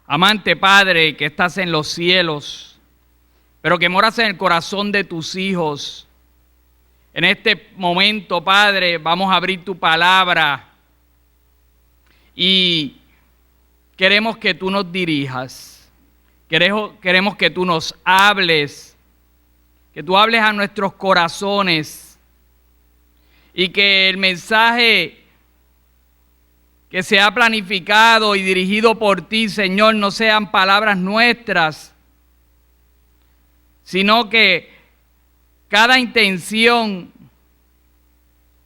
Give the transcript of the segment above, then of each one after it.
Amante Padre que estás en los cielos, pero que moras en el corazón de tus hijos, en este momento, Padre, vamos a abrir tu palabra y queremos que tú nos dirijas, queremos que tú nos hables, que tú hables a nuestros corazones y que el mensaje que se ha planificado y dirigido por ti, Señor, no sean palabras nuestras, sino que cada intención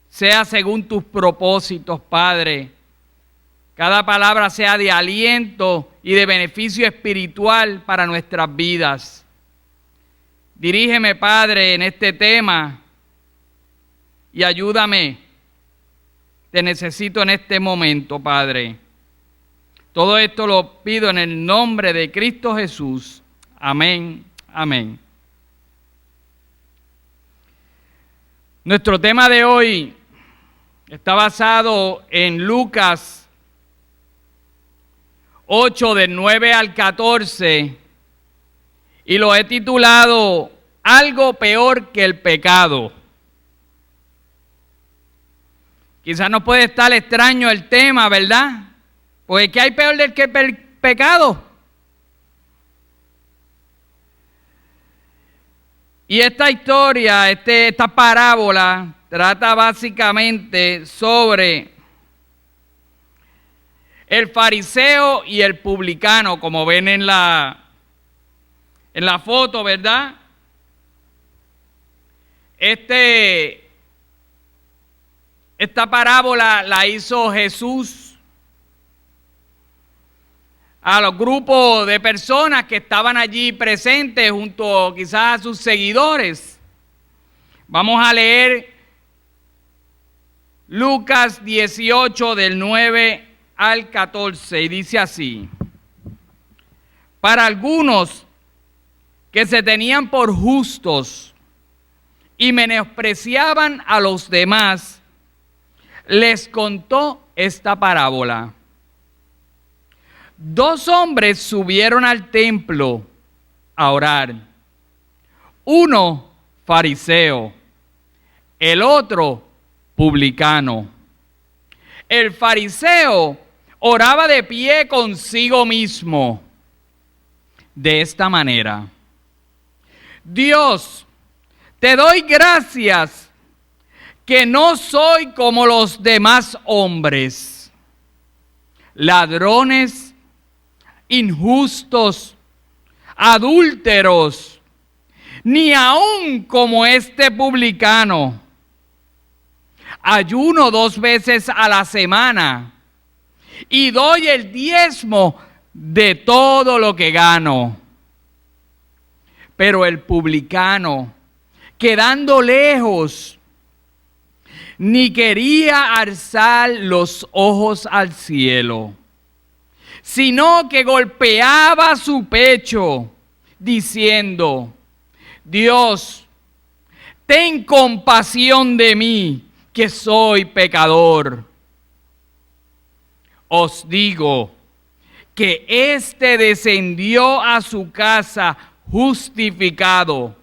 sea según tus propósitos, Padre. Cada palabra sea de aliento y de beneficio espiritual para nuestras vidas. Dirígeme, Padre, en este tema y ayúdame. Te necesito en este momento, Padre. Todo esto lo pido en el nombre de Cristo Jesús. Amén, amén. Nuestro tema de hoy está basado en Lucas 8, del 9 al 14, y lo he titulado Algo peor que el pecado. Quizás nos puede estar extraño el tema, ¿verdad? Porque ¿qué hay peor del que el pecado? Y esta historia, esta parábola, trata básicamente sobre el fariseo y el publicano, como ven en la foto, ¿verdad? Esta parábola la hizo Jesús a los grupos de personas que estaban allí presentes junto quizás a sus seguidores. Vamos a leer Lucas 18 del 9 al 14 y dice así: para algunos que se tenían por justos y menospreciaban a los demás, les contó esta parábola. 2 hombres subieron al templo a orar. Uno fariseo, el otro publicano. El fariseo oraba de pie consigo mismo, de esta manera: Dios, te doy gracias que no soy como los demás hombres, ladrones, injustos, adúlteros, ni aun como este publicano. Ayuno 2 veces a la semana y doy el diezmo de todo lo que gano. Pero el publicano, quedando lejos, ni quería alzar los ojos al cielo, sino que golpeaba su pecho, diciendo: Dios, ten compasión de mí, que soy pecador. Os digo que éste descendió a su casa justificado,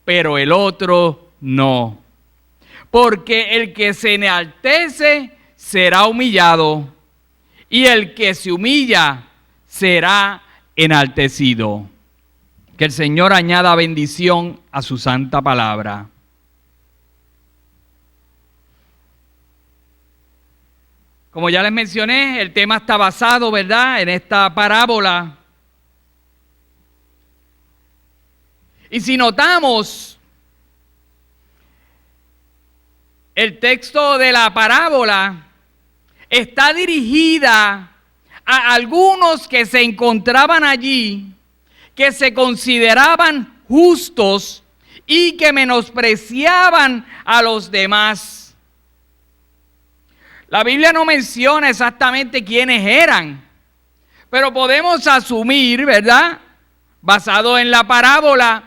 pero el otro no. Porque el que se enaltece será humillado, y el que se humilla será enaltecido. Que el Señor añada bendición a su santa palabra. Como ya les mencioné, el tema está basado, ¿verdad?, en esta parábola. Y si notamos, el texto de la parábola está dirigida a algunos que se encontraban allí, que se consideraban justos y que menospreciaban a los demás. La Biblia no menciona exactamente quiénes eran, pero podemos asumir, ¿verdad?, basado en la parábola,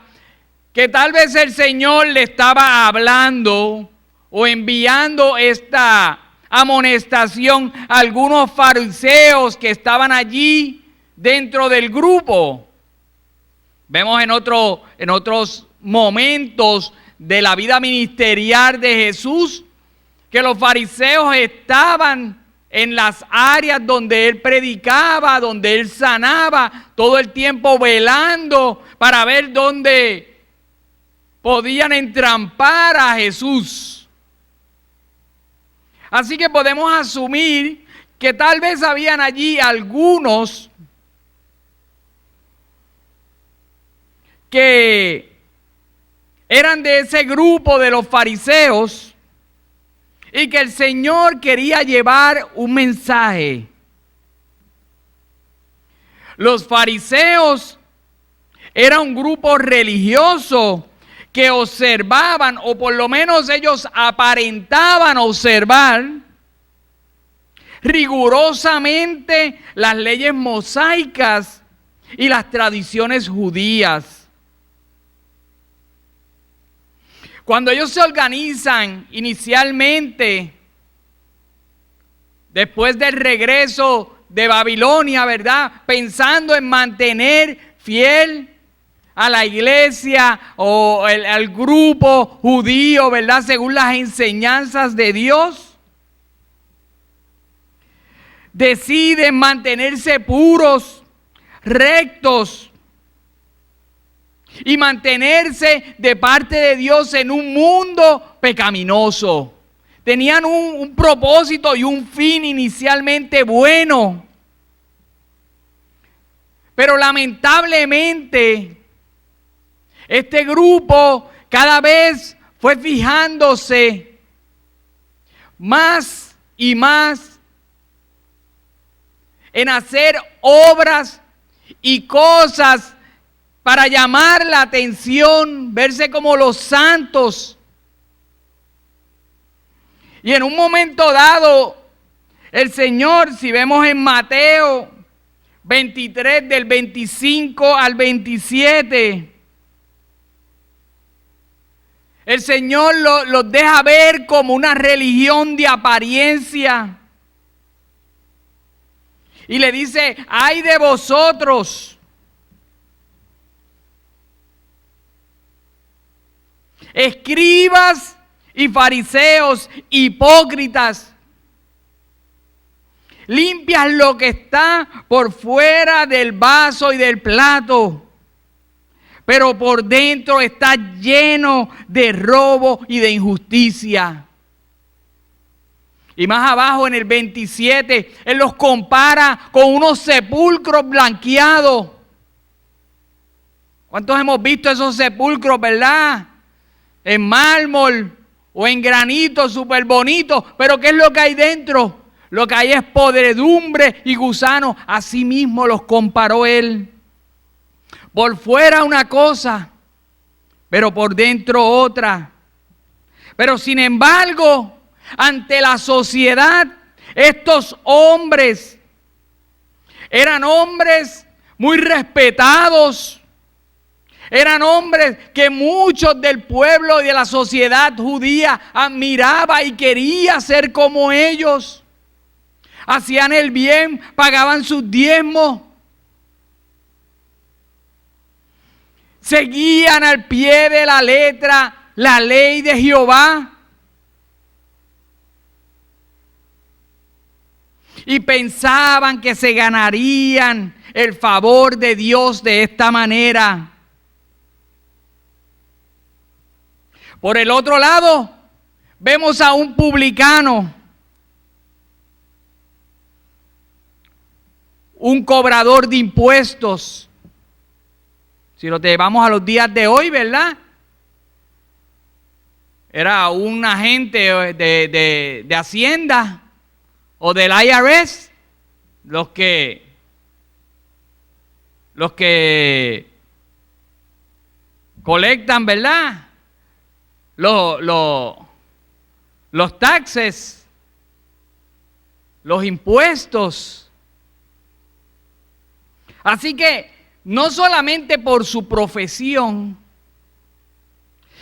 que tal vez el Señor le estaba hablando o enviando esta amonestación a algunos fariseos que estaban allí dentro del grupo. Vemos en otros momentos de la vida ministerial de Jesús que los fariseos estaban en las áreas donde Él predicaba, donde Él sanaba, todo el tiempo velando para ver dónde podían entrampar a Jesús. Así que podemos asumir que tal vez habían allí algunos que eran de ese grupo de los fariseos y que el Señor quería llevar un mensaje. Los fariseos eran un grupo religioso que observaban, o por lo menos ellos aparentaban observar rigurosamente las leyes mosaicas y las tradiciones judías. Cuando ellos se organizan inicialmente, después del regreso de Babilonia, ¿verdad? Pensando en mantener fiel a la iglesia o al grupo judío, ¿verdad? Según las enseñanzas de Dios, deciden mantenerse puros, rectos, y mantenerse de parte de Dios en un mundo pecaminoso. Tenían un propósito y un fin inicialmente bueno. Pero lamentablemente, este grupo cada vez fue fijándose más y más en hacer obras y cosas para llamar la atención, verse como los santos. Y en un momento dado, el Señor, si vemos en Mateo 23, del 25 al 27, el Señor los deja ver como una religión de apariencia. Y le dice: ay de vosotros, escribas y fariseos, hipócritas, limpias lo que está por fuera del vaso y del plato, pero por dentro está lleno de robo y de injusticia. Y más abajo en el 27, Él los compara con unos sepulcros blanqueados. ¿Cuántos hemos visto esos sepulcros, verdad? En mármol o en granito, súper bonito, pero ¿qué es lo que hay dentro? Lo que hay es podredumbre y gusanos. Así mismo los comparó Él. Por fuera una cosa, pero por dentro otra. Pero sin embargo, ante la sociedad, estos hombres eran hombres muy respetados. Eran hombres que muchos del pueblo y de la sociedad judía admiraba y quería ser como ellos. Hacían el bien, pagaban sus diezmos. Seguían al pie de la letra la ley de Jehová. Y pensaban que se ganarían el favor de Dios de esta manera. Por el otro lado, vemos a un publicano, un cobrador de impuestos. Si lo llevamos a los días de hoy, ¿verdad? Era un agente de Hacienda o del IRS, los que colectan, ¿verdad? Los taxes, los impuestos. Así que no solamente por su profesión,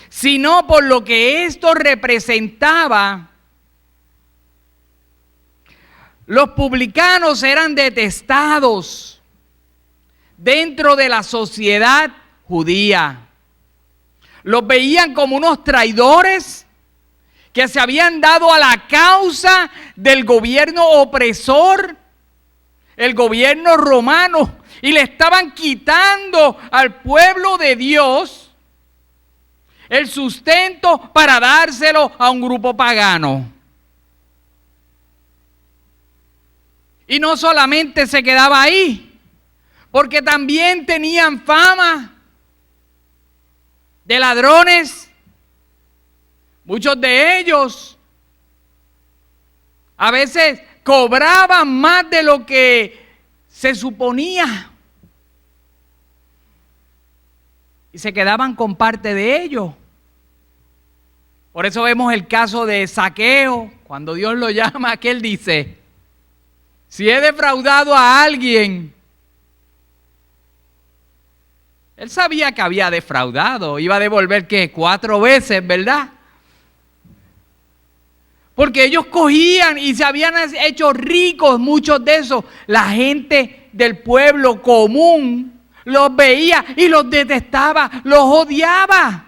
sino por lo que esto representaba, Los publicanos eran detestados dentro de la sociedad judía. Los veían como unos traidores que se habían dado a la causa del gobierno opresor, el gobierno romano, y le estaban quitando al pueblo de Dios el sustento para dárselo a un grupo pagano. Y no solamente se quedaba ahí, porque también tenían fama de ladrones. Muchos de ellos a veces cobraban más de lo que se suponía y se quedaban con parte de ello. Por eso vemos el caso de Zaqueo. Cuando Dios lo llama, ¿qué él dice? Si he defraudado a alguien. Él sabía que había defraudado. Iba a devolver, ¿qué? 4 veces, ¿verdad? Porque ellos cogían y se habían hecho ricos, muchos de esos. La gente del pueblo común los veía y los detestaba, los odiaba.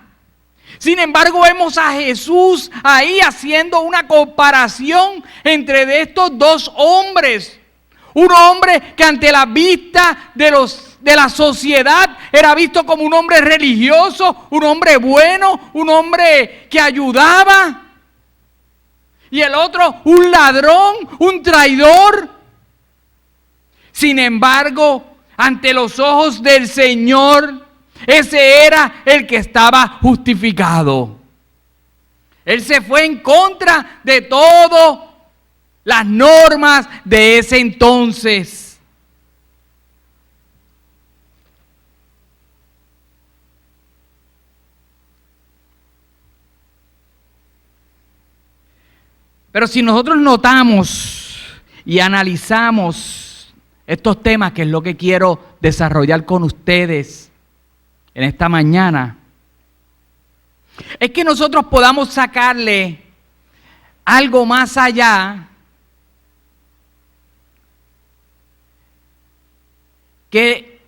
Sin embargo, vemos a Jesús ahí haciendo una comparación entre de estos dos hombres. Un hombre que ante la vista de la sociedad era visto como un hombre religioso, un hombre bueno, un hombre que ayudaba. Y el otro, un ladrón, un traidor. Sin embargo, ante los ojos del Señor, ese era el que estaba justificado. Él se fue en contra de todas las normas de ese entonces. Pero si nosotros notamos y analizamos estos temas, que es lo que quiero desarrollar con ustedes en esta mañana, es que nosotros podamos sacarle algo más allá que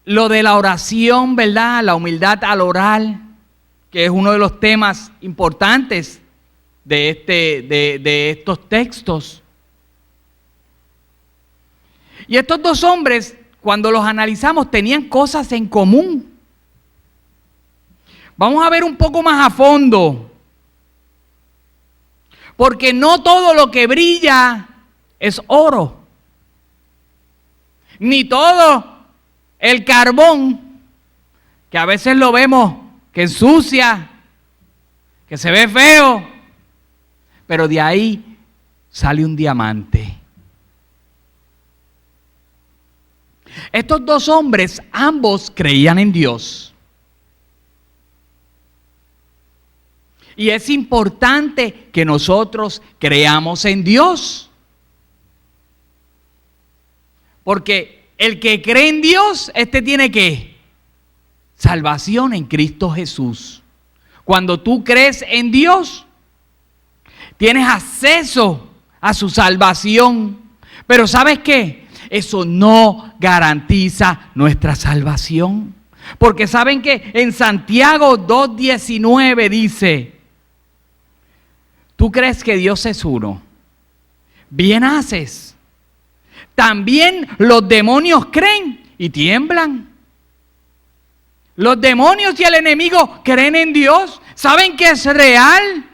lo de la oración, ¿verdad? La humildad al orar, que es uno de los temas importantes de estos textos. Y estos dos hombres, cuando los analizamos, tenían cosas en común. Vamos a ver un poco más a fondo, porque no todo lo que brilla es oro, ni todo el carbón, que a veces lo vemos que ensucia, que se ve feo, pero de ahí sale un diamante. Estos dos hombres, ambos creían en Dios. Y es importante que nosotros creamos en Dios. Porque el que cree en Dios, tiene ¿qué? Salvación en Cristo Jesús. Cuando tú crees en Dios, tienes acceso a su salvación. Pero ¿sabes qué? Eso no garantiza nuestra salvación. Porque ¿saben qué? En Santiago 2:19 dice: tú crees que Dios es uno, bien haces. También los demonios creen y tiemblan. Los demonios y el enemigo creen en Dios, saben que es real.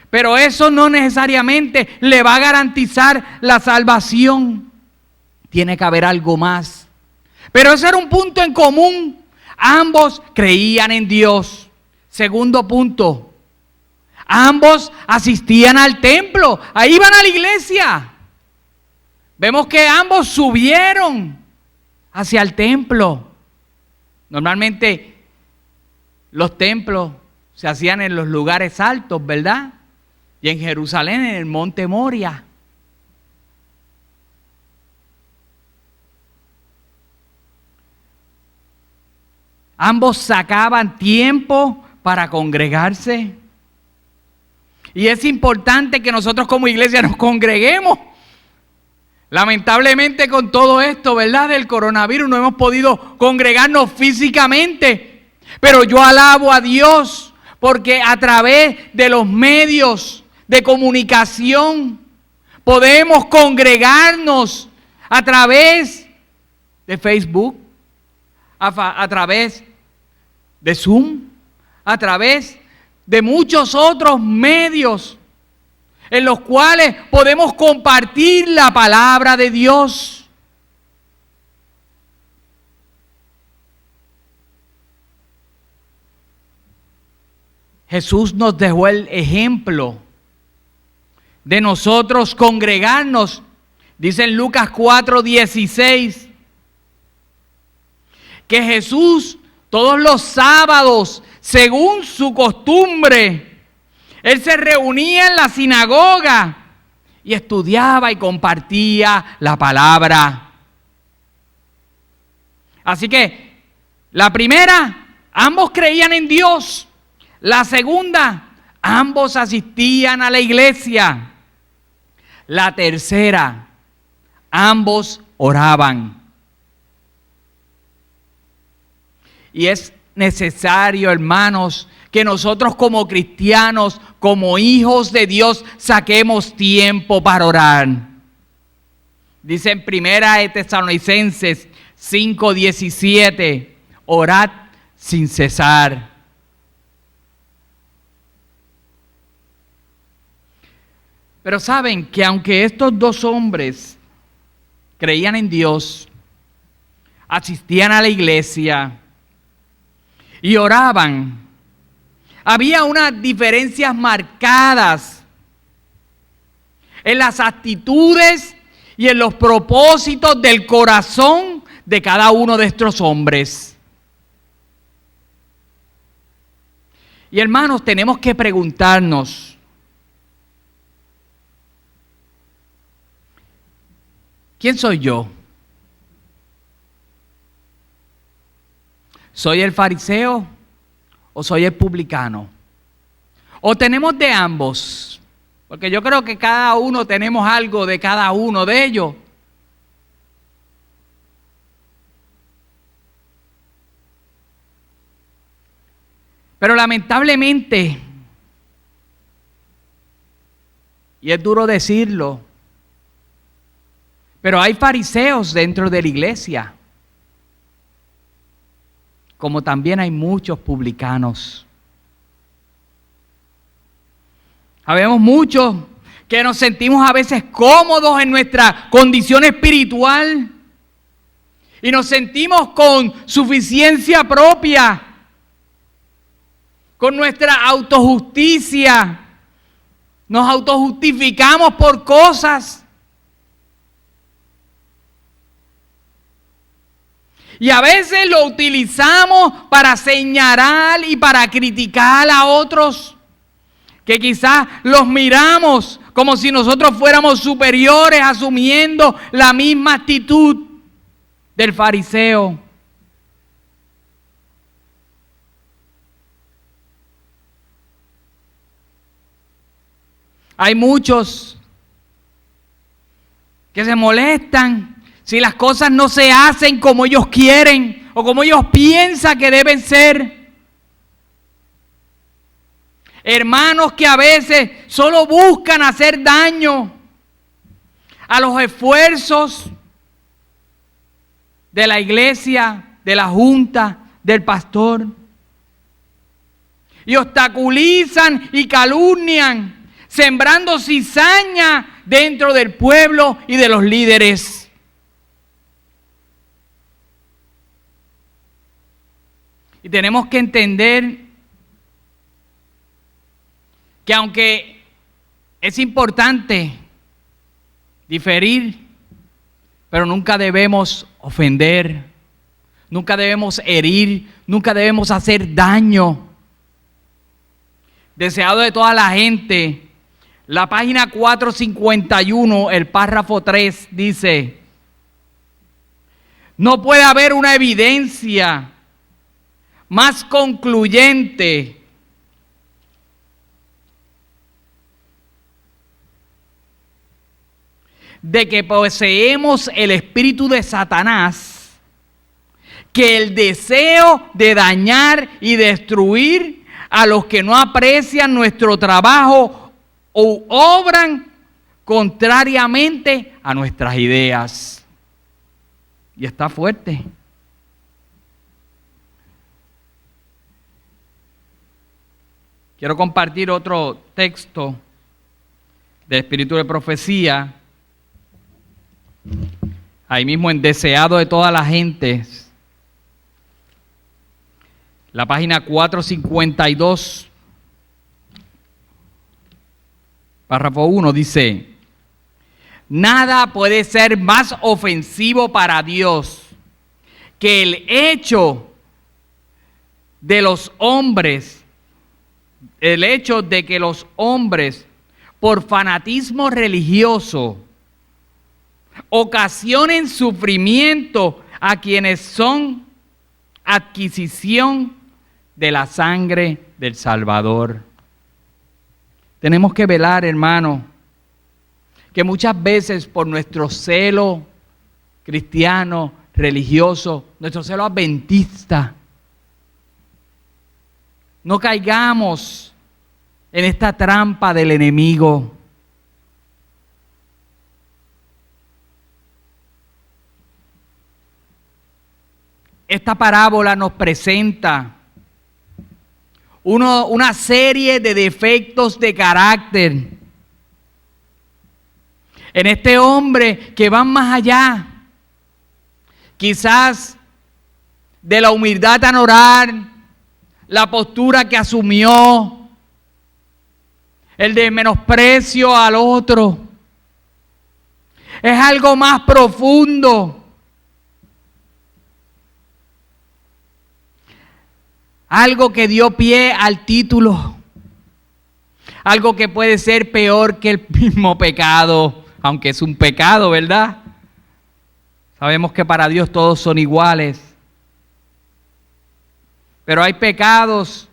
Pero eso no necesariamente le va a garantizar la salvación. Tiene que haber algo más. Pero ese era un punto en común. Ambos creían en Dios. Segundo punto. Ambos asistían al templo. Ahí iban a la iglesia. Vemos que ambos subieron hacia el templo. Normalmente los templos se hacían en los lugares altos, ¿verdad? Y en Jerusalén, en el monte Moria. Ambos sacaban tiempo para congregarse. Y es importante que nosotros como iglesia nos congreguemos. Lamentablemente con todo esto, ¿verdad?, del coronavirus no hemos podido congregarnos físicamente. Pero yo alabo a Dios porque a través de los medios de comunicación podemos congregarnos a través de Facebook, a través de Zoom, a través de muchos otros medios en los cuales podemos compartir la palabra de Dios. Jesús nos dejó el ejemplo de nosotros congregarnos. Dice en Lucas 4:16 que Jesús todos los sábados, según su costumbre, Él se reunía en la sinagoga y estudiaba y compartía la palabra. Así que, la primera, ambos creían en Dios. La segunda, ambos asistían a la iglesia. La tercera, ambos oraban. Y es necesario, hermanos, que nosotros como cristianos, como hijos de Dios, saquemos tiempo para orar. Dice en 1 Tesalonicenses 5:17, orad sin cesar. Pero saben que aunque estos dos hombres creían en Dios, asistían a la iglesia y oraban, había unas diferencias marcadas en las actitudes y en los propósitos del corazón de cada uno de estos hombres. Y hermanos, tenemos que preguntarnos, ¿quién soy yo? ¿Soy el fariseo o soy el publicano? ¿O tenemos de ambos? Porque yo creo que cada uno tenemos algo de cada uno de ellos. Pero lamentablemente, y es duro decirlo, pero hay fariseos dentro de la iglesia, como también hay muchos publicanos. Habemos muchos que nos sentimos a veces cómodos en nuestra condición espiritual y nos sentimos con suficiencia propia, con nuestra autojusticia. Nos autojustificamos por cosas. Y a veces lo utilizamos para señalar y para criticar a otros, que quizás los miramos como si nosotros fuéramos superiores, asumiendo la misma actitud del fariseo. Hay muchos que se molestan si las cosas no se hacen como ellos quieren o como ellos piensan que deben ser. Hermanos que a veces solo buscan hacer daño a los esfuerzos de la iglesia, de la junta, del pastor. Y obstaculizan y calumnian, sembrando cizaña dentro del pueblo y de los líderes. Y tenemos que entender que aunque es importante diferir, pero nunca debemos ofender, nunca debemos herir, nunca debemos hacer daño. Deseado de toda la gente, la página 451, el párrafo 3 dice: no puede haber una evidencia más concluyente de que poseemos el espíritu de Satanás, que el deseo de dañar y destruir a los que no aprecian nuestro trabajo o obran contrariamente a nuestras ideas. Y está fuerte. Quiero compartir otro texto del Espíritu de Profecía, ahí mismo en Deseado de todas las gentes, la página 452, párrafo 1, dice: nada puede ser más ofensivo para Dios que el hecho de los hombres, el hecho de que los hombres, por fanatismo religioso, ocasionen sufrimiento a quienes son adquisición de la sangre del Salvador. Tenemos que velar, hermano, que muchas veces por nuestro celo cristiano, religioso, nuestro celo adventista, no caigamos en esta trampa del enemigo. Esta parábola nos presenta una serie de defectos de carácter en este hombre que van más allá, quizás de la humildad a orar, la postura que asumió, el de menosprecio al otro. Es algo más profundo. Algo que dio pie al título. Algo que puede ser peor que el mismo pecado, aunque es un pecado, ¿verdad? Sabemos que para Dios todos son iguales. Pero hay pecados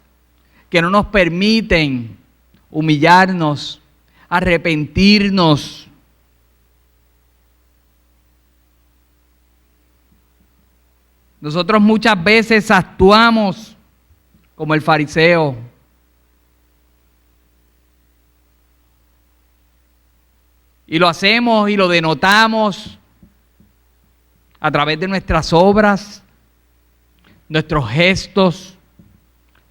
que no nos permiten humillarnos, arrepentirnos. Nosotros muchas veces actuamos como el fariseo. Y lo hacemos y lo denotamos a través de nuestras obras, nuestros gestos,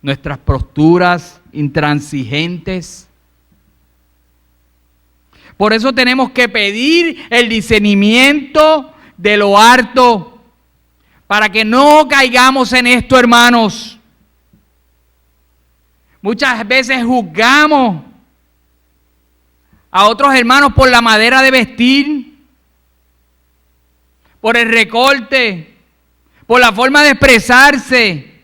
nuestras posturas intransigentes. Por eso tenemos que pedir el discernimiento de lo harto, para que no caigamos en esto, hermanos. Muchas veces juzgamos a otros hermanos por la manera de vestir, por el recorte, por la forma de expresarse.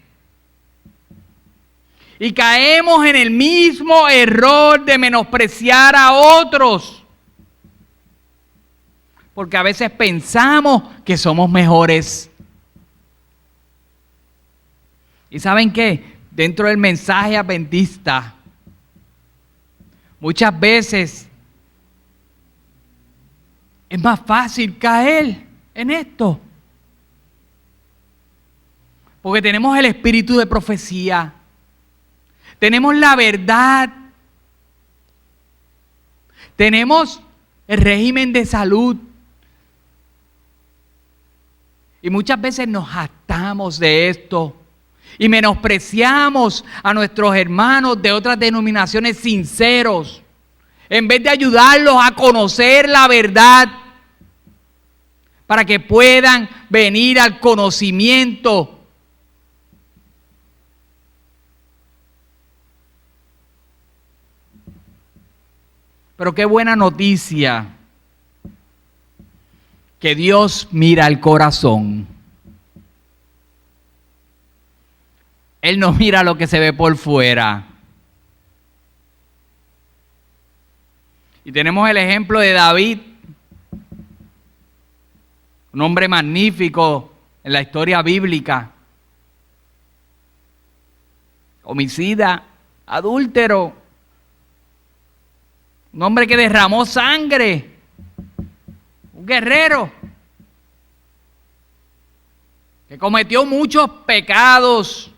Y caemos en el mismo error de menospreciar a otros. Porque a veces pensamos que somos mejores. ¿Y saben qué? Dentro del mensaje adventista, muchas veces es más fácil caer en esto. Porque tenemos el espíritu de profecía, tenemos la verdad, tenemos el régimen de salud. Y muchas veces nos jactamos de esto y menospreciamos a nuestros hermanos de otras denominaciones sinceros, en vez de ayudarlos a conocer la verdad, para que puedan venir al conocimiento. Pero qué buena noticia, que Dios mira el corazón. Él no mira lo que se ve por fuera. Y tenemos el ejemplo de David, un hombre magnífico en la historia bíblica. Homicida, adúltero, un hombre que derramó sangre un guerrero que cometió muchos pecados,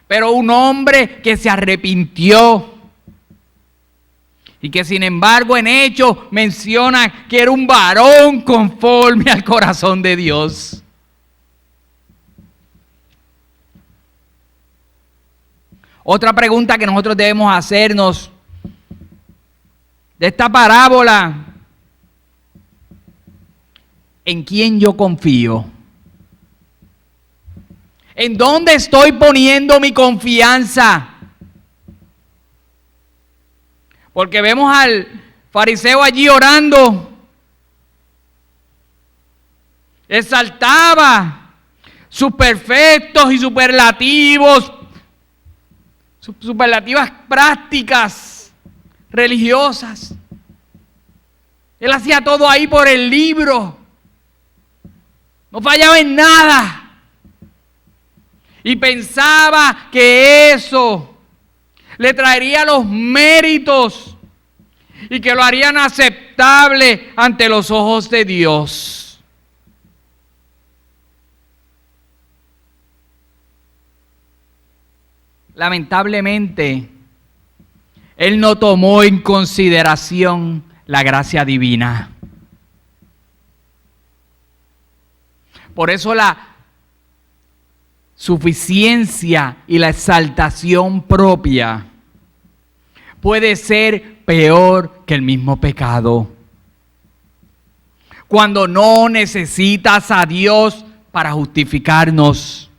pero un hombre que se arrepintió y que sin embargo en Hechos menciona que era un varón conforme al corazón de Dios. Otra pregunta que nosotros debemos hacernos de esta parábola: ¿en quién yo confío? ¿En dónde estoy poniendo mi confianza? Porque vemos al fariseo allí orando, exaltaba sus perfectos y superlativas prácticas religiosas. Él hacía todo ahí por el libro, no fallaba en nada. Y pensaba que eso le traería los méritos y que lo harían aceptable ante los ojos de Dios. Lamentablemente, él no tomó en consideración la gracia divina. Por eso la suficiencia y la exaltación propia puede ser peor que el mismo pecado. Cuando no necesitas a Dios para justificarnos,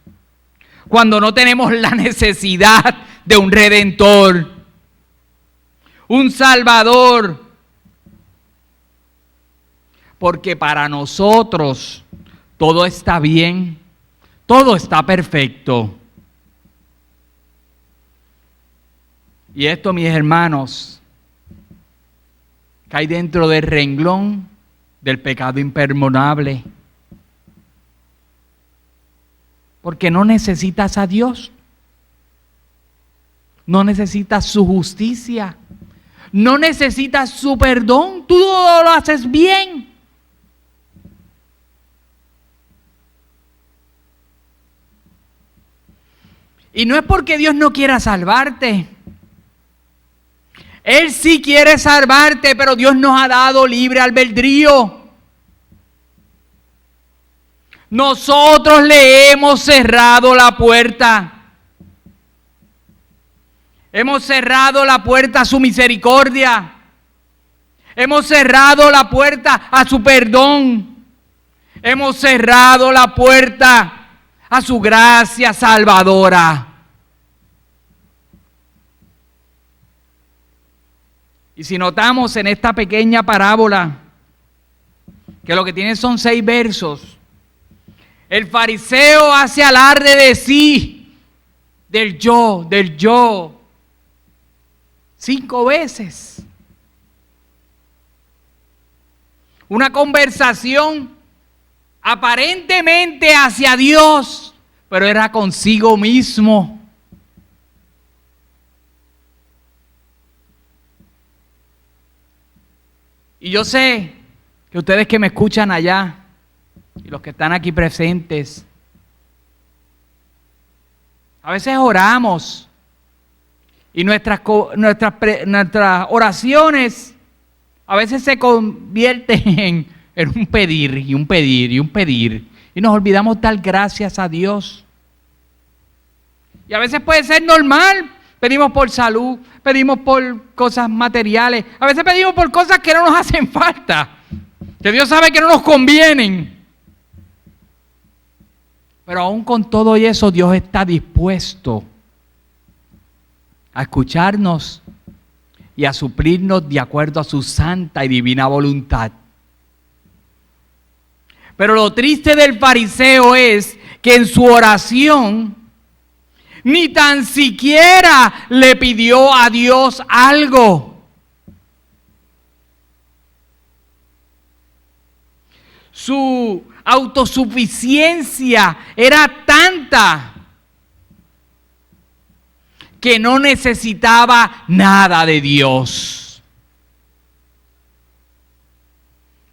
cuando no tenemos la necesidad de un redentor, un salvador, porque para nosotros todo está bien, todo está perfecto. Y esto, mis hermanos, cae dentro del renglón del pecado imperdonable. Porque no necesitas a Dios. No necesitas su justicia. No necesitas su perdón. Tú todo lo haces bien. Y no es porque Dios no quiera salvarte. Él sí quiere salvarte, pero Dios nos ha dado libre albedrío. Nosotros le hemos cerrado la puerta. Hemos cerrado la puerta a su misericordia. Hemos cerrado la puerta a su perdón. Hemos cerrado la puerta a su gracia salvadora. Y si notamos en esta pequeña parábola, que lo que tiene son 6 versos, el fariseo hace alarde de sí, del yo, 5 veces. Una conversación aparentemente hacia Dios, pero era consigo mismo. Y yo sé que ustedes que me escuchan allá y los que están aquí presentes, a veces oramos y nuestras oraciones a veces se convierten en un pedir y un pedir y un pedir, y nos olvidamos dar gracias a Dios. Y a veces puede ser normal, pedimos por salud, pedimos por cosas materiales, a veces pedimos por cosas que no nos hacen falta, que Dios sabe que no nos convienen. Pero aún con todo eso, Dios está dispuesto a escucharnos y a suplirnos de acuerdo a su santa y divina voluntad. Pero lo triste del fariseo es que en su oración ni tan siquiera le pidió a Dios algo. Su autosuficiencia era tanta que no necesitaba nada de Dios.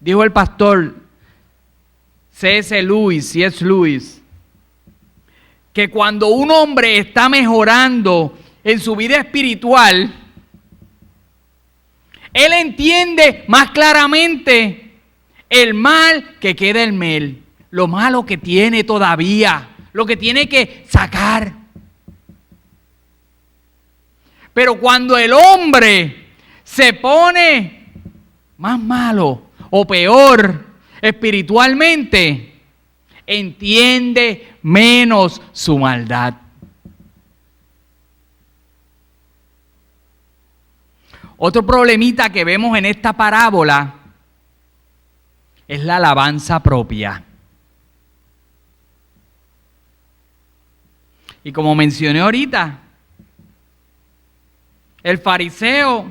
Dijo el pastor C.S. Lewis, que cuando un hombre está mejorando en su vida espiritual, él entiende más claramente el mal que queda en él, lo malo que tiene todavía, lo que tiene que sacar. Pero cuando el hombre se pone más malo o peor espiritualmente, entiende menos su maldad. Otro problemita que vemos en esta parábola es la alabanza propia. Y como mencioné ahorita, el fariseo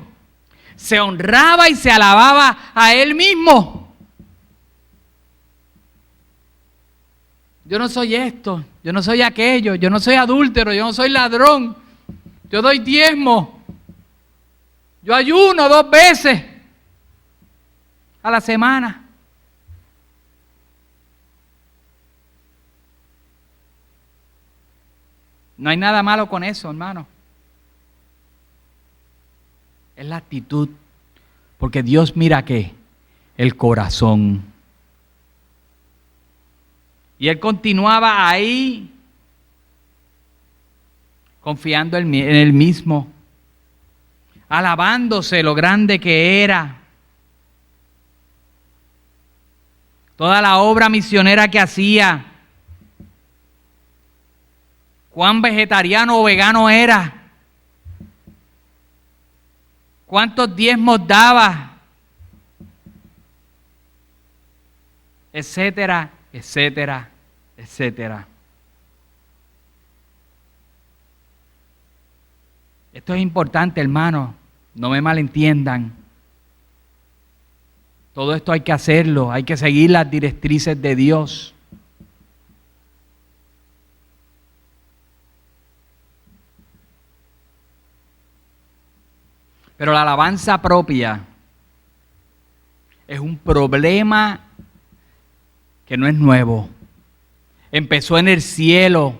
se honraba y se alababa a él mismo. Yo no soy esto, yo no soy aquello, yo no soy adúltero, yo no soy ladrón, yo doy diezmo, yo ayuno 2 veces a la semana. No hay nada malo con eso, hermano. Es la actitud, porque Dios mira ¿qué? El corazón. Y él continuaba ahí, confiando en él mismo, alabándose lo grande que era. Toda la obra misionera que hacía, cuán vegetariano o vegano era, cuántos diezmos daba, etcétera, etcétera, etcétera. Esto es importante, hermano, no me malentiendan. Todo esto hay que hacerlo, hay que seguir las directrices de Dios. Pero la alabanza propia es un problema que no es nuevo. Empezó en el cielo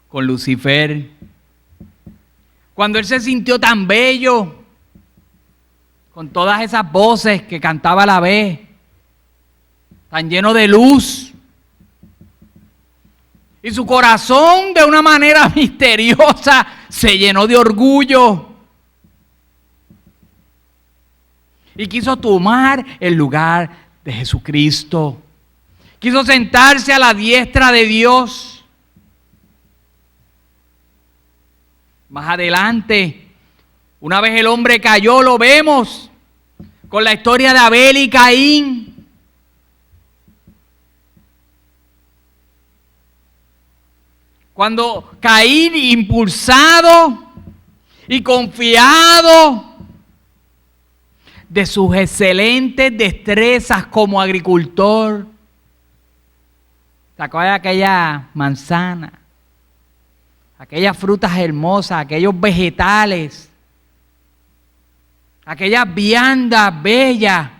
con Lucifer. Cuando él se sintió tan bello, con todas esas voces que cantaba a la vez, tan lleno de luz, y su corazón de una manera misteriosa se llenó de orgullo y quiso tomar el lugar de Jesucristo. Quiso sentarse a la diestra de Dios. Más adelante, una vez el hombre cayó, lo vemos con la historia de Abel y Caín. Cuando Caín, impulsado y confiado de sus excelentes destrezas como agricultor, sacó de aquella manzana, aquellas frutas hermosas, aquellos vegetales, aquellas viandas bellas.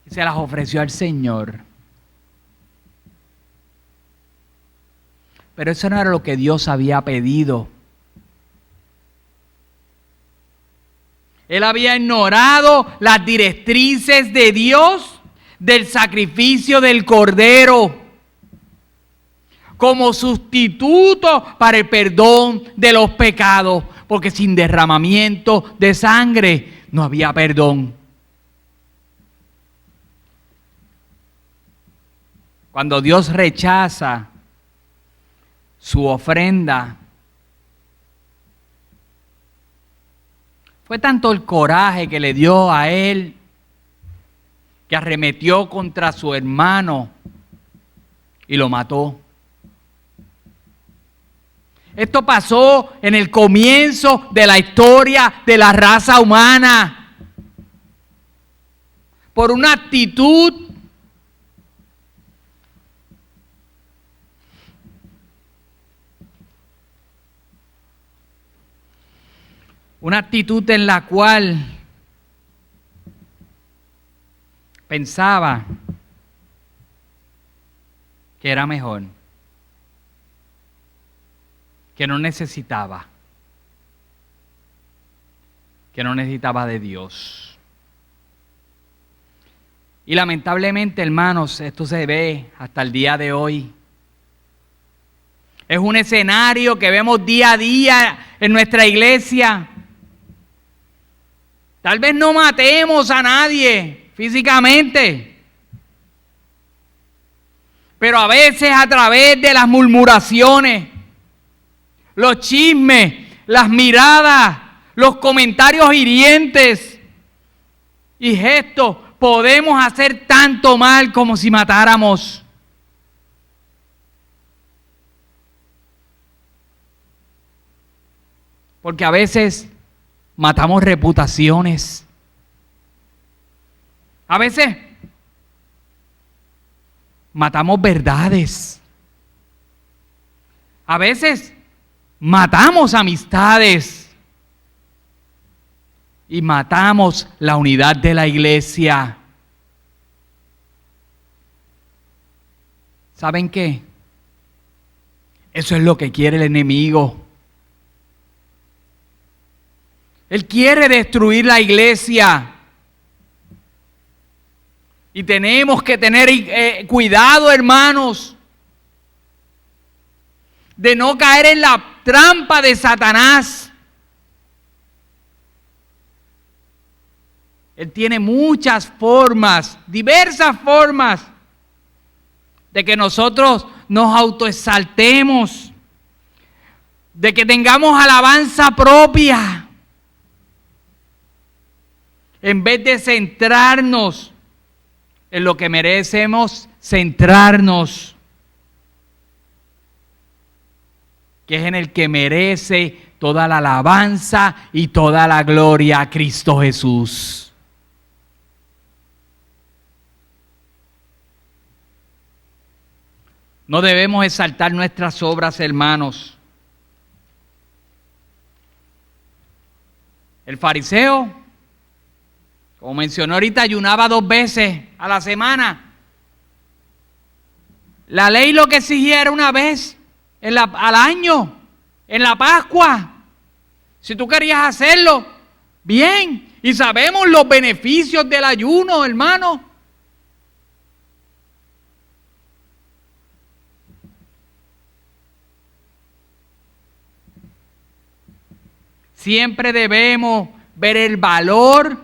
Y se las ofreció al Señor. Pero eso no era lo que Dios había pedido. Él había ignorado las directrices de Dios del sacrificio del Cordero como sustituto para el perdón de los pecados, porque sin derramamiento de sangre no había perdón. Cuando Dios rechaza su ofrenda, fue tanto el coraje que le dio a él que arremetió contra su hermano y lo mató. Esto pasó en el comienzo de la historia de la raza humana. Por una actitud en la cual pensaba que era mejor, que no necesitaba de Dios. Y lamentablemente, hermanos, esto se ve hasta el día de hoy. Es un escenario que vemos día a día en nuestra iglesia. Tal vez no matemos a nadie físicamente, pero a veces a través de las murmuraciones, los chismes, las miradas, los comentarios hirientes y gestos, podemos hacer tanto mal como si matáramos. Porque a veces matamos reputaciones. A veces matamos verdades. A veces matamos amistades. Y matamos la unidad de la iglesia. ¿Saben qué? Eso es lo que quiere el enemigo. Él quiere destruir la iglesia. Y tenemos que tener cuidado, hermanos, de no caer en la trampa de Satanás. Él tiene muchas formas, diversas formas, de que nosotros nos autoexaltemos, de que tengamos alabanza propia, en vez de centrarnos en lo que merecemos centrarnos, que es en el que merece toda la alabanza y toda la gloria a Cristo Jesús. No debemos exaltar nuestras obras, hermanos. El fariseo, como mencionó ahorita, ayunaba 2 veces a la semana. La ley lo que exigía era una vez al año, en la Pascua. Si tú querías hacerlo, bien. Y sabemos los beneficios del ayuno, hermano. Siempre debemos ver el valor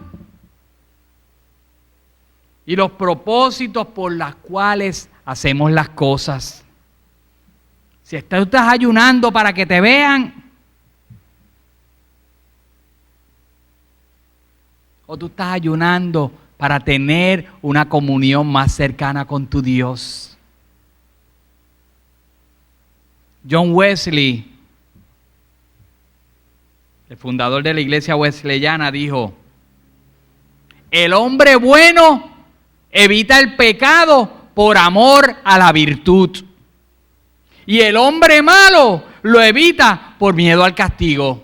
y los propósitos por los cuales hacemos las cosas. Si tú estás ayunando para que te vean, o tú estás ayunando para tener una comunión más cercana con tu Dios. John Wesley, el fundador de la iglesia wesleyana, dijo: el hombre bueno evita el pecado por amor a la virtud, y el hombre malo lo evita por miedo al castigo.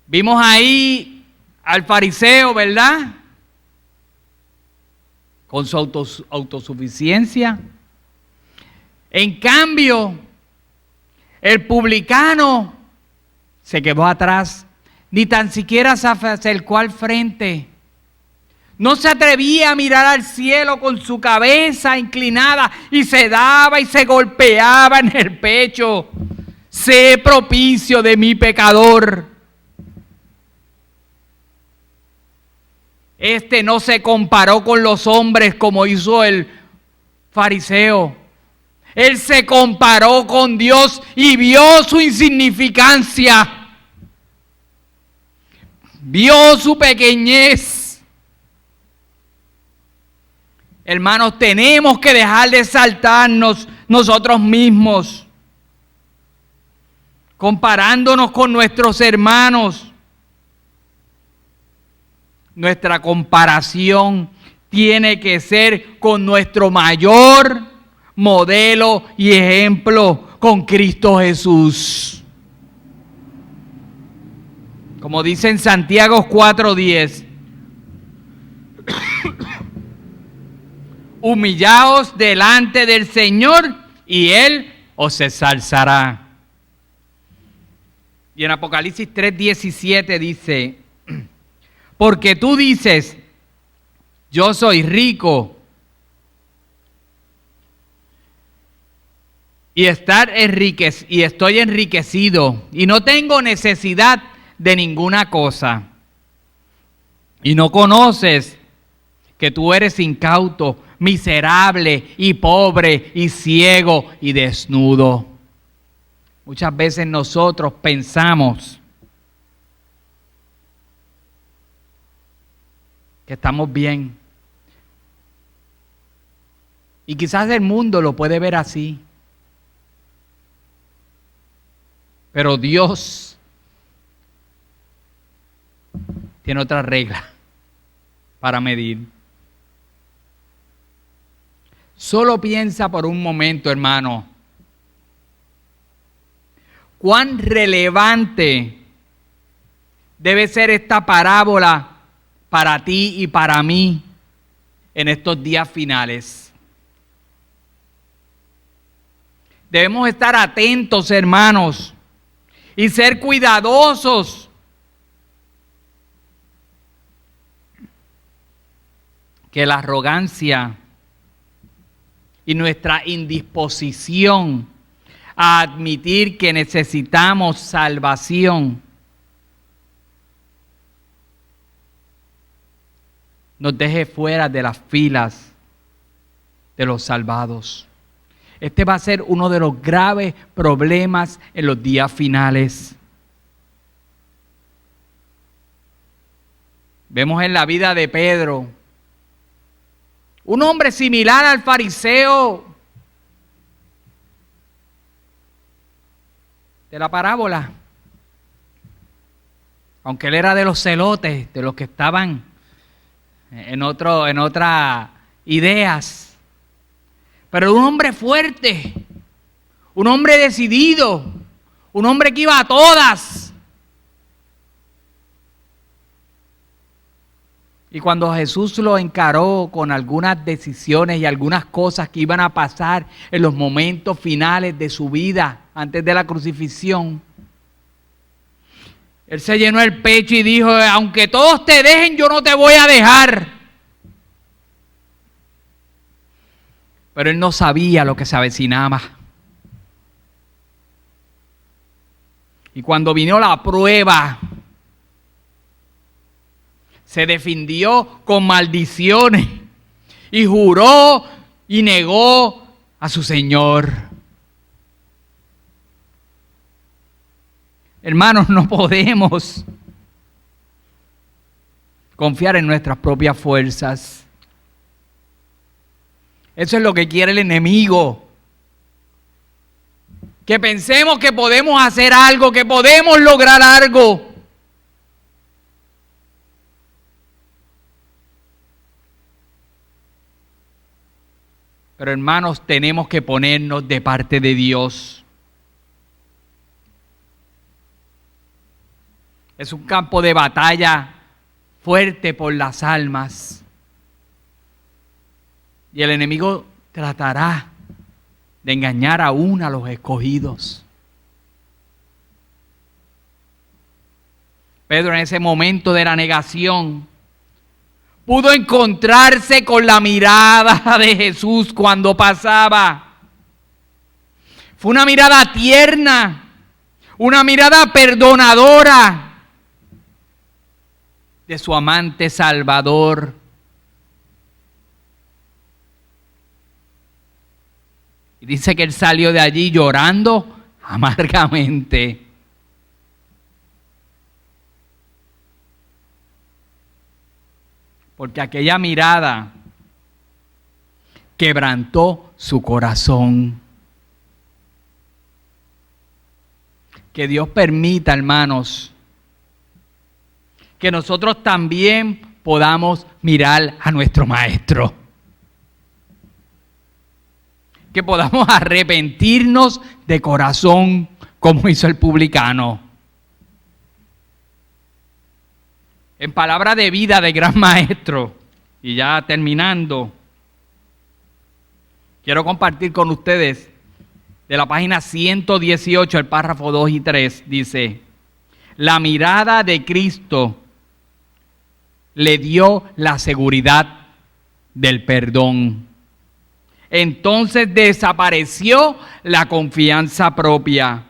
Vimos ahí al fariseo, ¿verdad?, con su autosuficiencia. En cambio, el publicano se quedó atrás, ni tan siquiera se acercó al frente. No se atrevía a mirar al cielo con su cabeza inclinada y se daba y se golpeaba en el pecho. Sé propicio de mi pecador. Este no se comparó con los hombres como hizo el fariseo. Él se comparó con Dios y vio su insignificancia. Vio su pequeñez. Hermanos, tenemos que dejar de exaltarnos nosotros mismos, comparándonos con nuestros hermanos. Nuestra comparación tiene que ser con nuestro mayor modelo y ejemplo, con Cristo Jesús. Como dice en Santiago 4:10, humillaos delante del Señor y Él os ensalzará. Y en Apocalipsis 3:17 dice, porque tú dices, yo soy rico y estoy enriquecido y no tengo necesidad de ninguna cosa. Y no conoces que tú eres incauto, miserable y pobre y ciego y desnudo. Muchas veces nosotros pensamos que estamos bien. Y quizás el mundo lo puede ver así. Pero Dios tiene otra regla para medir. Solo piensa por un momento, hermano, cuán relevante debe ser esta parábola para ti y para mí en estos días finales. Debemos estar atentos, hermanos, y ser cuidadosos. Que la arrogancia y nuestra indisposición a admitir que necesitamos salvación nos deje fuera de las filas de los salvados. Este va a ser uno de los graves problemas en los días finales. Vemos en la vida de Pedro, un hombre similar al fariseo de la parábola. Aunque él era de los celotes, de los que estaban en otras ideas. Pero un hombre fuerte, un hombre decidido, un hombre que iba a todas. Y cuando Jesús lo encaró con algunas decisiones y algunas cosas que iban a pasar en los momentos finales de su vida, antes de la crucifixión, él se llenó el pecho y dijo, aunque todos te dejen, yo no te voy a dejar. Pero él no sabía lo que se avecinaba. Y cuando vino la prueba, se defendió con maldiciones y juró y negó a su Señor. Hermanos, no podemos confiar en nuestras propias fuerzas. Eso es lo que quiere el enemigo. Que pensemos que podemos hacer algo, que podemos lograr algo. Pero hermanos, tenemos que ponernos de parte de Dios. Es un campo de batalla fuerte por las almas. Y el enemigo tratará de engañar aún a los escogidos. Pedro, en ese momento de la negación, pudo encontrarse con la mirada de Jesús cuando pasaba. Fue una mirada tierna, una mirada perdonadora de su amante Salvador. Y dice que él salió de allí llorando amargamente. Porque aquella mirada quebrantó su corazón. Que Dios permita, hermanos, que nosotros también podamos mirar a nuestro Maestro. que podamos arrepentirnos de corazón como hizo el publicano. En palabra de vida de gran maestro, y ya terminando, quiero compartir con ustedes de la página 118, el párrafo 2 y 3, dice: la mirada de Cristo le dio la seguridad del perdón. Entonces desapareció la confianza propia.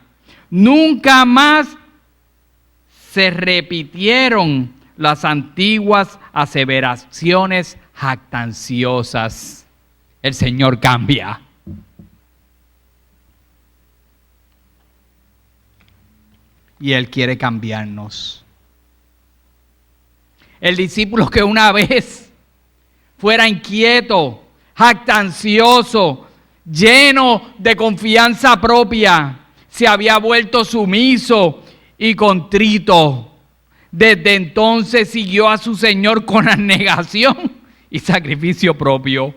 Nunca más se repitieron las antiguas aseveraciones jactanciosas. El Señor cambia. Y Él quiere cambiarnos. El discípulo que una vez fuera inquieto, jactancioso, lleno de confianza propia, se había vuelto sumiso y contrito. Desde entonces siguió a su Señor con abnegación y sacrificio propio.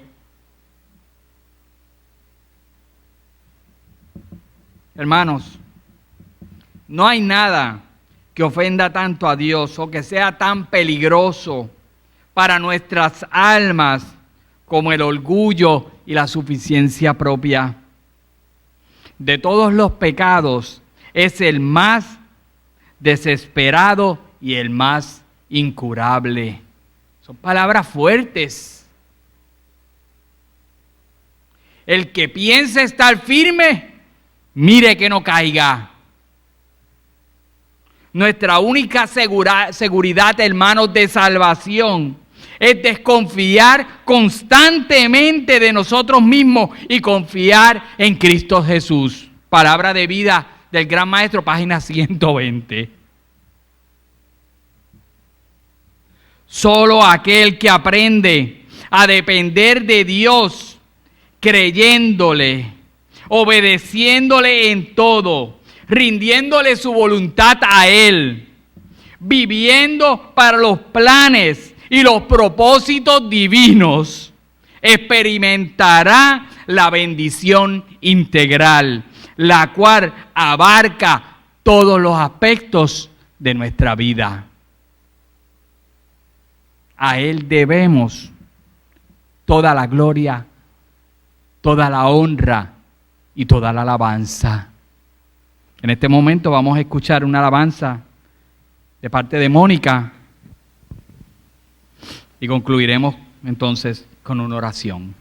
Hermanos, no hay nada que ofenda tanto a Dios o que sea tan peligroso para nuestras almas como el orgullo y la suficiencia propia. De todos los pecados es el más desesperado y el más incurable. Son palabras fuertes. El que piense estar firme, mire que no caiga. Nuestra única seguridad, hermanos, de salvación es desconfiar constantemente de nosotros mismos y confiar en Cristo Jesús. Palabra de vida del Gran Maestro, página 120. Solo aquel que aprende a depender de Dios, creyéndole, obedeciéndole en todo, rindiéndole su voluntad a Él, viviendo para los planes y los propósitos divinos, experimentará la bendición integral, la cual abarca todos los aspectos de nuestra vida. A Él debemos toda la gloria, toda la honra y toda la alabanza. En este momento vamos a escuchar una alabanza de parte de Mónica y concluiremos entonces con una oración.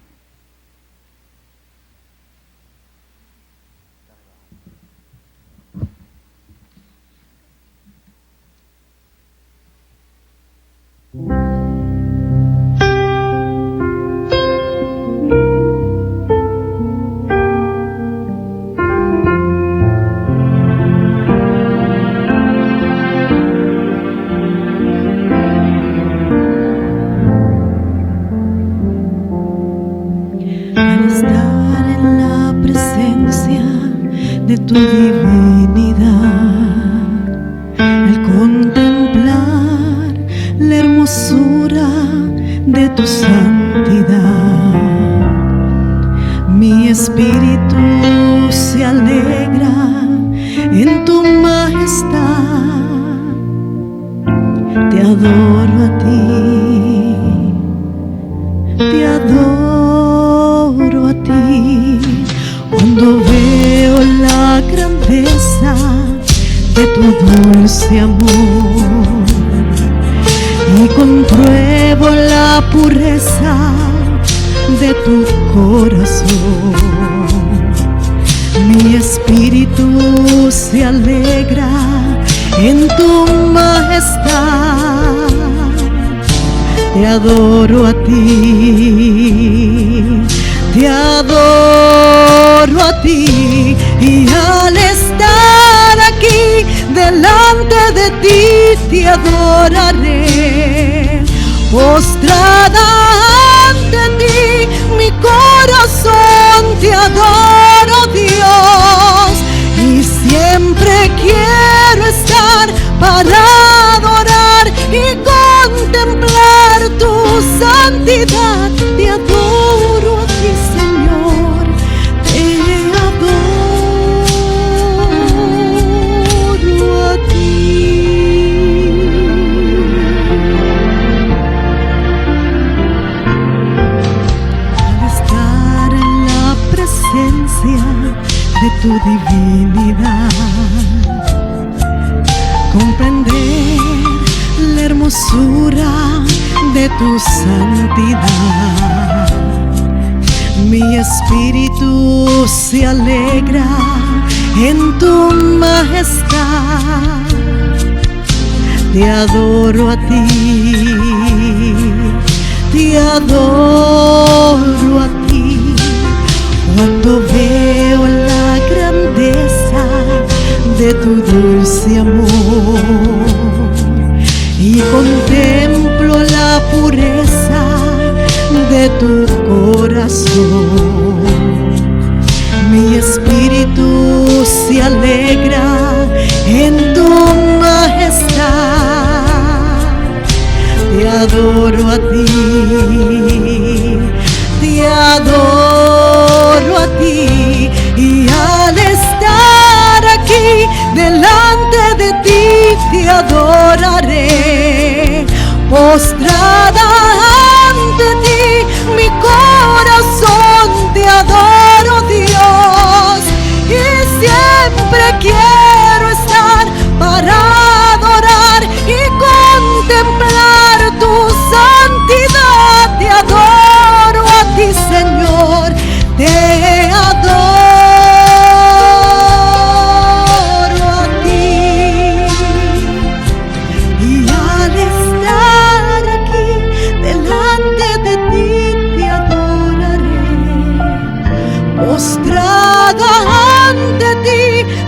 De tu divinidad, al contemplar la hermosura de tu santidad, mi espíritu se alegra en tu majestad. Te adoro a ti, te adoro a ti. Cuando veo la grandeza de tu dulce amor y compruebo la pureza de tu corazón, mi espíritu se alegra en tu majestad. Te adoro a ti, te adoro a ti, y al estar aquí delante de ti te adoraré. Postrada ante ti, mi corazón te adoro, Dios, y siempre quiero estar para adorar y contemplar tu santidad. Te adoro a ti, Señor, de tu divinidad, comprender la hermosura de tu santidad. Mi espíritu se alegra en tu majestad. Te adoro a ti, te adoro a ti. Cuando veo la grandeza de tu dulce amor y contemplo la pureza de tu corazón, mi espíritu se alegra en tu majestad. Te adoro a ti, te adoro a ti, y al estar aquí delante de ti te adoraré. Postrada ante ti, mi corazón te adoro, Dios, y siempre quiero estar para adorar y contemplar tu santidad. Te adoro a ti, Señor, te adoro a ti, y al estar aquí delante de ti te adoraré. Postrada ante ti,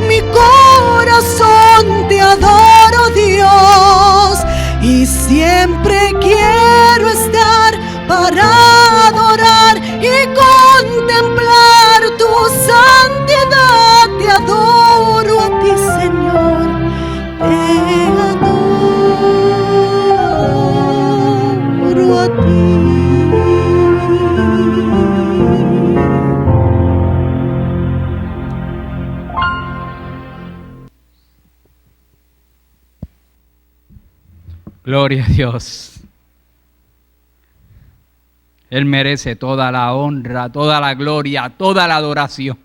mi corazón te adoro, Dios, y siempre quiero estar para adorar y contemplar tu santidad. Te adoro a ti, Señor, te adoro a ti. Gloria a Dios. Él merece toda la honra, toda la gloria, toda la adoración.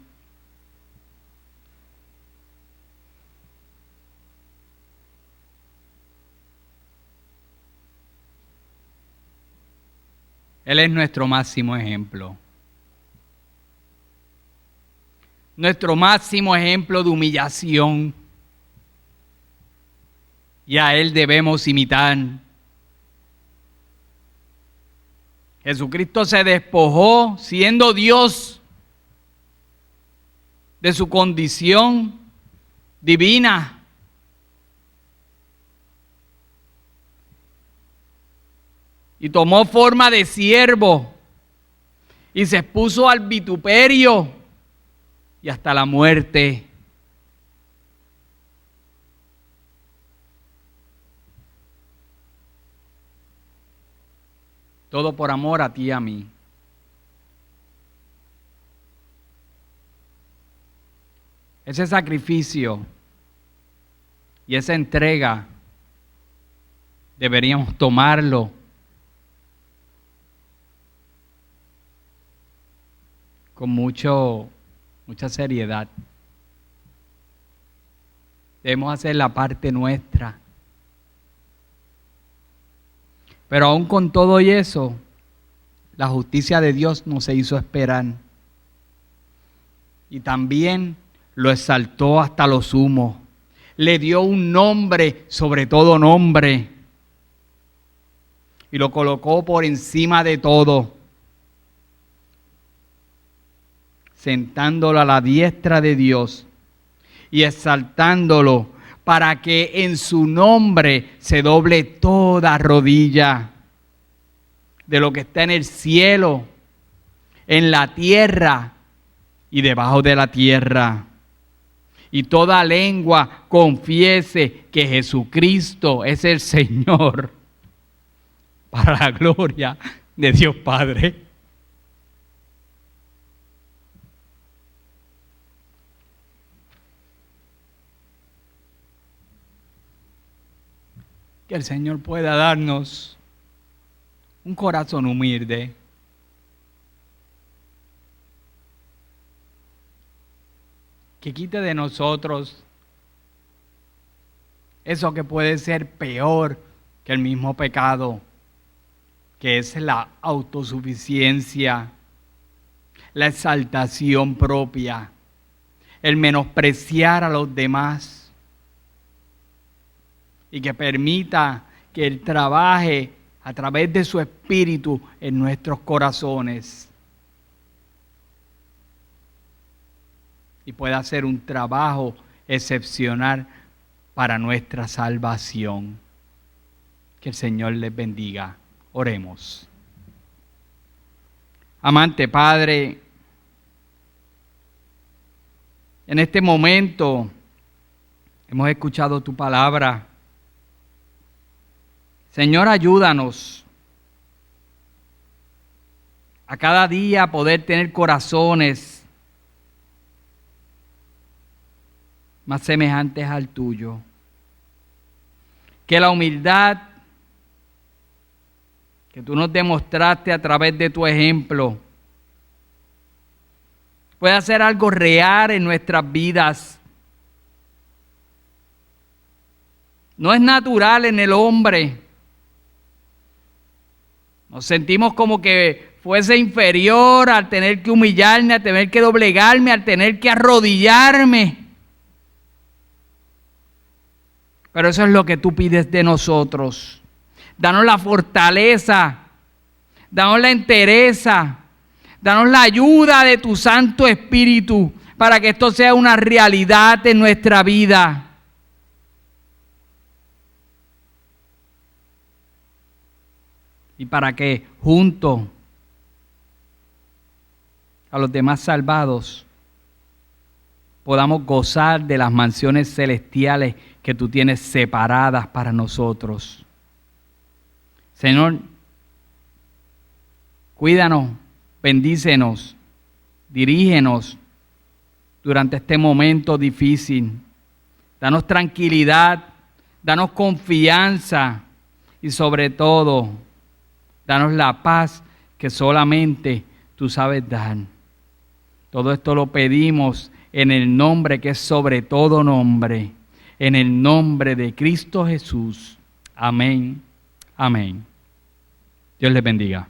Él es nuestro máximo ejemplo. Nuestro máximo ejemplo de humillación. Y a Él debemos imitar. Jesucristo se despojó, siendo Dios, de su condición divina. Y tomó forma de siervo y se expuso al vituperio y hasta la muerte. Todo por amor a ti y a mí. Ese sacrificio y esa entrega deberíamos tomarlo con mucha seriedad. Debemos hacer la parte nuestra. Pero aún con todo y eso, la justicia de Dios no se hizo esperar. Y también lo exaltó hasta lo sumo. Le dio un nombre sobre todo nombre. Y lo colocó por encima de todo, sentándolo a la diestra de Dios y exaltándolo, para que en su nombre se doble toda rodilla de lo que está en el cielo, en la tierra y debajo de la tierra. Y toda lengua confiese que Jesucristo es el Señor, para la gloria de Dios Padre. Que el Señor pueda darnos un corazón humilde, que quite de nosotros eso que puede ser peor que el mismo pecado, que es la autosuficiencia, la exaltación propia, el menospreciar a los demás, y que permita que Él trabaje a través de su Espíritu en nuestros corazones y pueda hacer un trabajo excepcional para nuestra salvación. Que el Señor les bendiga. Oremos. Amante Padre, en este momento hemos escuchado tu palabra. Señor, ayúdanos a cada día poder tener corazones más semejantes al tuyo. Que la humildad que tú nos demostraste a través de tu ejemplo pueda ser algo real en nuestras vidas. No es natural en el hombre. Nos sentimos como que fuese inferior al tener que humillarme, al tener que doblegarme, al tener que arrodillarme. Pero eso es lo que tú pides de nosotros. Danos la fortaleza, danos la entereza, danos la ayuda de tu Santo Espíritu para que esto sea una realidad en nuestra vida. Y para que junto a los demás salvados podamos gozar de las mansiones celestiales que tú tienes separadas para nosotros. Señor, cuídanos, bendícenos, dirígenos durante este momento difícil. Danos tranquilidad, danos confianza y sobre todo, danos la paz que solamente tú sabes dar. Todo esto lo pedimos en el nombre que es sobre todo nombre, en el nombre de Cristo Jesús. Amén. Amén. Dios les bendiga.